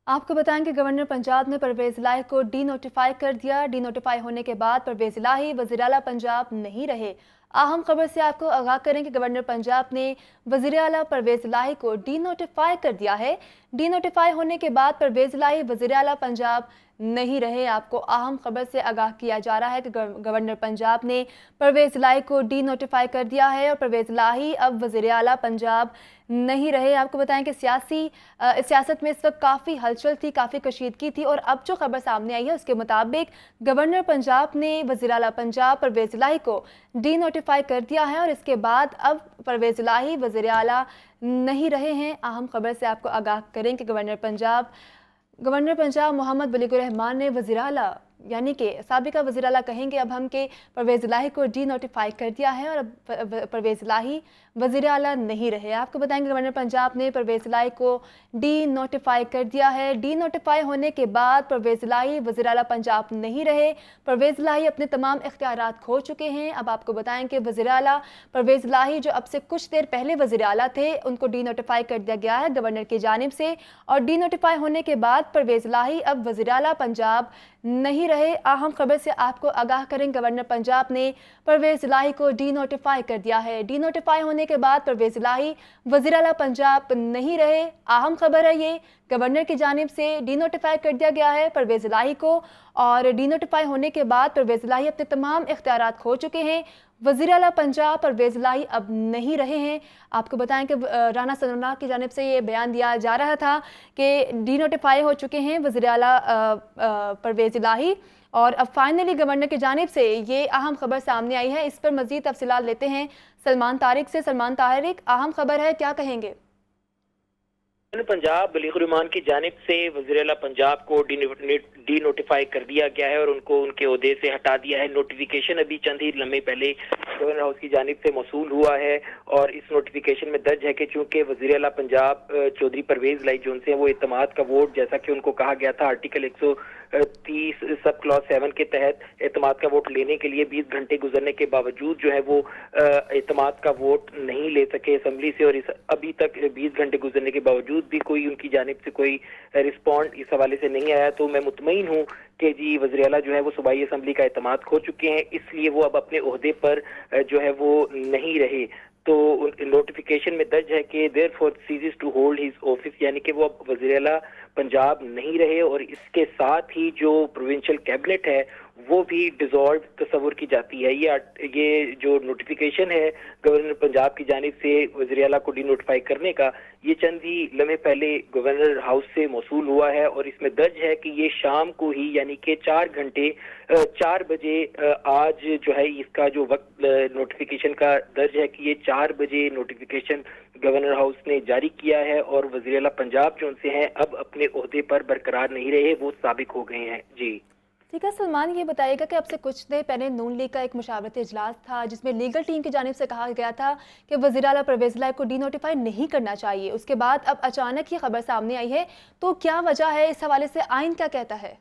आपको बताएं कि गवर्नर पंजाब ने परवेज इलाही को डी नोटिफाई कर दिया। डी नोटिफाई होने के बाद परवेज इलाही वज़ीर आला पंजाब नहीं रहे। अहम खबर से आपको आगाह करें कि गवर्नर पंजाब ने वज़ीर आला परवेज इलाही को डी नोटिफाई कर दिया है। डी नोटिफाई होने के बाद परवेज इलाही वज़ीर आला पंजाब नहीं रहे। आपको अहम खबर से आगाह किया जा रहा है कि गवर्नर पंजाब ने परवेज इलाही को डी नोटिफाई कर दिया है और परवेज इलाही अब वज़ीर आला पंजाब नहीं रहे। आपको बताएं कि सियासत में इस वक्त काफ़ी हलचल थी, काफ़ी कशीदगी थी और अब जो खबर सामने आई है उसके मुताबिक गवर्नर पंजाब ने वज़ीर आला पंजाब परवेज इलाही को डी नोटिफाई कर दिया है और इसके बाद अब परवेज इलाही वज़ीर आला नहीं रहे हैं। अहम खबर से आपको आगाह करें कि गवर्नर पंजाब मोहम्मद बलीगुर रहमान ने वज़ीर आला यानी कि साबिका वज़ीर आला कहेंगे अब हम के परवेज इलाही को डी नोटिफाई कर दिया है और अब परवेज इलाही वज़ीर आला नहीं रहे। आपको बताएंगे गवर्नर पंजाब ने परवेज इलाही को डी नोटिफाई कर दिया है। डी नोटिफाई होने के बाद परवेज इलाही वज़ीर आला पंजाब नहीं रहे। परवेज इलाही अपने तमाम इख्तियारात खो चुके हैं। अब आपको बताएं कि वज़ीर आला परवेज इलाही जो अब से कुछ देर पहले वज़ीर आला थे उनको डी नोटिफाई कर दिया गया है गवर्नर की जानिब से और डी नोटिफाई होने के बाद परवेज इलाही अब वज़ीर आला पंजाब नहीं रहे। अहम खबर से आपको आगाह करें गवर्नर पंजाब ने परवेज इलाही को डी नोटिफाई कर दिया है। डी नोटिफाई होने के बाद परवेज इलाही वज़ीर आला पंजाब नहीं रहे। अहम खबर है ये, गवर्नर की जानिब से डी नोटिफाई कर दिया गया है परवेज इलाही को और डी नोटिफाई होने के बाद परवेज इलाही अपने तमाम इख्तियारात खो चुके हैं। वज़ीर आला पंजाब परवेज इलाही अब नहीं रहे हैं। आपको बताएं कि राना सनाउल्लाह की जानिब से ये बयान दिया जा रहा था कि डी नोटिफाई हो चुके हैं वज़ीर आला परवेज इलाही और अब फाइनली गवर्नर की जानिब से ये अहम खबर सामने आई है। इस पर मज़ीद तफसीलात लेते हैं सलमान तारिक से। सलमान तारिक, अहम खबर है, क्या कहेंगे? पंजाब बलीगुर रहमान की जानिब से वज़ीर आला पंजाब को डी नोटिफाई कर दिया गया है और उनको उनके ओहदे से हटा दिया है। नोटिफिकेशन अभी चंद ही लम्हे पहले गवर्नर हाउस की जानिब से मौसूल हुआ है और इस नोटिफिकेशन में दर्ज है कि चूंकि वज़ीर आला पंजाब चौधरी परवेज इलाही जो उनसे वो इत्तेमाद का वोट, जैसा कि उनको कहा गया था आर्टिकल 130 सब क्लॉज 7 के तहत इत्तेमाद का वोट लेने के लिए 20 घंटे गुजरने के बावजूद जो है वो इत्तेमाद का वोट नहीं ले सके असम्बली से और अभी तक 20 घंटे गुजरने के बावजूद भी कोई उनकी जानिब से कोई रिस्पॉन्ड इस हवाले से नहीं आया। तो मैं मुतमईन हूँ कि जी वज़ीर आला जो है वो सूबाई असम्बली का इत्तेमाद खो चुके हैं, इसलिए वो अब अपने ओहदे पर जो है वो नहीं रहे। तो नोटिफिकेशन में दर्ज है कि therefore ceases to hold his office, यानी कि वो अब वज़ीर आला पंजाब नहीं रहे और इसके साथ ही जो प्रोविंशियल कैबिनेट है वो भी डिसॉल्व तस्वुर की जाती है। ये जो नोटिफिकेशन है गवर्नर पंजाब की जानिब से वज़ीर आला को डी नोटिफाई करने का, ये चंद ही लम्हे पहले गवर्नर हाउस से मौसूल हुआ है और इसमें दर्ज है कि ये शाम को ही यानी कि 4 बजे आज जो है इसका जो वक्त नोटिफिकेशन का दर्ज है कि ये 4 बजे नोटिफिकेशन गवर्नर हाउस ने जारी किया है और वज़ीर आला पंजाब जो उनसे हैं अब अपने ओहदे पर बरकरार नहीं रहे, वो साबिक हो गए हैं। जी ठीक है सलमान, ये बताइएगा कि अब से कुछ देर पहले नून लीग का एक मुशावरती इजलास था जिसमें लीगल टीम की जानिब से कहा गया था कि वज़ीर आला परवेज इलाही को डी नोटिफाई नहीं करना चाहिए। उसके बाद अब अचानक ये खबर सामने आई है, तो क्या वजह है? इस हवाले से आइन क्या कहता है?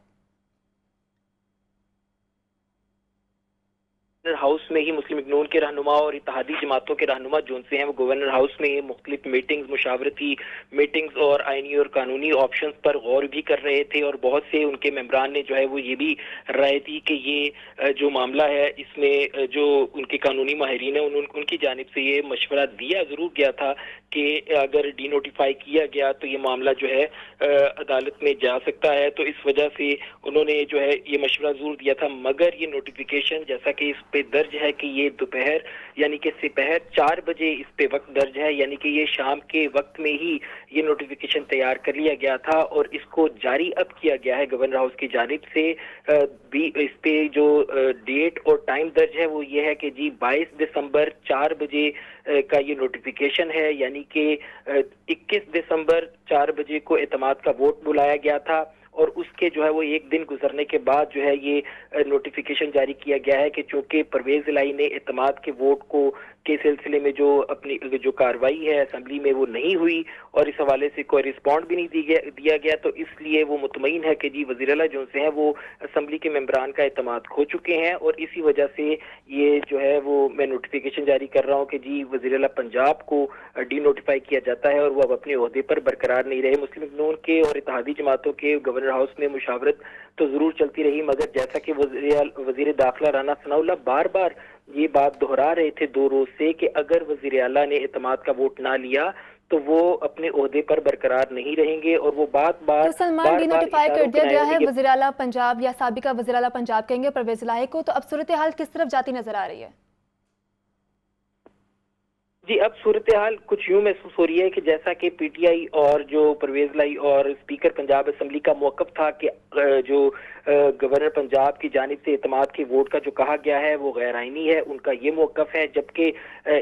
हाउस में ही मुस्लिम लीग नून के रहनुमा और इत्तेहादी जमातों के रहनुमा जो उनसे हैं वो गवर्नर हाउस में मुख्तलिफ मीटिंग्स, मुशावरती मीटिंग्स और आइनी और कानूनी ऑप्शंस पर गौर भी कर रहे थे और बहुत से उनके मेंबरान ने जो है वो ये भी राय दी कि ये जो मामला है इसमें जो उनके कानूनी माहिरीन है उनकी जानिब से ये मशवरा दिया ज़रूर गया था कि अगर डी नोटिफाई किया गया तो ये मामला जो है अदालत में जा सकता है। तो इस वजह से उन्होंने जो है ये मशवरा ज़रूर दिया था, मगर ये नोटिफिकेशन जैसा कि इस पे दर्ज है कि ये दोपहर यानी कि दोपहर 4 बजे इस पे वक्त दर्ज है, यानी कि ये शाम के वक्त में ही ये नोटिफिकेशन तैयार कर लिया गया था और इसको जारी अब किया गया है गवर्नर हाउस की जानिब से। इस पे जो डेट और टाइम दर्ज है वो ये है कि जी 22 दिसंबर 4 बजे का ये नोटिफिकेशन है, यानी कि 21 दिसंबर 4 बजे को इत्तेमाद का वोट बुलाया गया था और उसके जो है वो एक दिन गुजरने के बाद जो है ये नोटिफिकेशन जारी किया गया है कि चूंकि परवेज इलाही ने इत्तेमाद के वोट को के सिलसिले में जो कार्रवाई है असेंबली में वो नहीं हुई और इस हवाले से कोई रिस्पॉन्ड भी नहीं दिया गया, तो इसलिए वो मुतमईन है कि जी वज़ीर आला जो से हैं वो असेंबली के मेंबरान का एतमाद खो चुके हैं और इसी वजह से ये जो है वो मैं नोटिफिकेशन जारी कर रहा हूँ कि जी वज़ीर आला पंजाब को डी नोटिफाई किया जाता है और वो अब अपने ओहदे पर बरकरार नहीं रहे। मुस्लिम लीग नून के और इत्तेहादी जमातों के गवर्नर हाउस में मुशावरत तो ज़रूर चलती रही, मगर जैसा कि वज़ीर दाखिला राना सनाउल्लाह बार बार ये बात दोहरा रहे थे 2 रोज से कि अगर वज़ीर आला ने एतमाद का वोट ना लिया तो वो अपने ओहदे पर बरकरार नहीं रहेंगे और वो तो सलमान डी नोटिफाई कर दिया गया है वज़ीर आला पंजाब या साबिका वज़ीर आला पंजाब कहेंगे परवेज इलाही को, तो अब सूरत हाल किस तरफ जाती नजर आ रही है? जी अब सूरत हाल कुछ यूं महसूस हो रही है कि जैसा कि पीटीआई और जो परवेज इलाही और स्पीकर पंजाब असेंबली का मौक़िफ़ था कि जो गवर्नर पंजाब की जानिब से एतमाद के वोट का जो कहा गया है वो गैर आइनी है, उनका ये मौक़िफ़ है, जबकि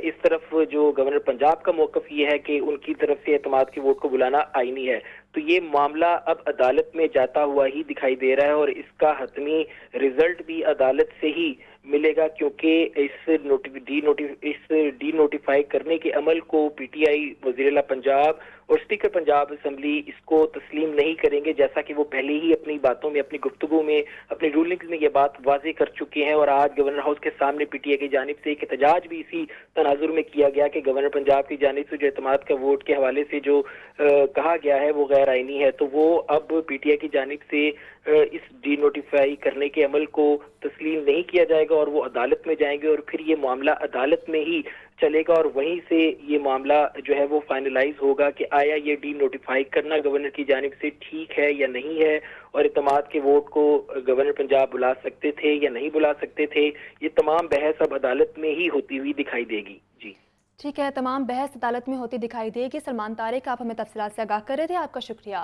इस तरफ जो गवर्नर पंजाब का मौक़िफ़ ये है कि उनकी तरफ से एतमाद के वोट को बुलाना आइनी है। तो ये मामला अब अदालत में जाता हुआ ही दिखाई दे रहा है और इसका हतमी रिजल्ट भी अदालत से ही मिलेगा, क्योंकि इस डी नोटिफाई करने के अमल को पीटीआई, वज़ीर आला पंजाब और स्पीकर पंजाब असेंबली इसको तस्लीम नहीं करेंगे, जैसा कि वो पहले ही अपनी बातों में, अपनी गुफ्तगू में, अपनी रूलिंग्स में ये बात वाज़ेह कर चुके हैं। और आज गवर्नर हाउस के सामने पीटीआई की जानिब से एक एहतजाज भी इसी तनाजुर में किया गया कि गवर्नर पंजाब की जानिब से जो एतमाद का वोट के हवाले से जो कहा गया है वो गैर आइनी है, तो वो अब पीटीआई की जानिब से इस डी नोटिफाई करने के अमल को तस्लीम नहीं किया जाएगा और वो अदालत में जाएंगे और फिर ये मामला अदालत में ही चलेगा और वहीं से ये मामला जो है वो फाइनलाइज होगा कि आया ये डी नोटिफाई करना गवर्नर की जानिब से ठीक है या नहीं है और एतमाद के वोट को गवर्नर पंजाब बुला सकते थे या नहीं बुला सकते थे। ये तमाम बहस अब अदालत में ही होती हुई दिखाई देगी। जी ठीक है, तमाम बहस अदालत में होती दिखाई देगी। सलमान तारिक, आप हमें तफसीलात से आगाह कर रहे थे, आपका शुक्रिया।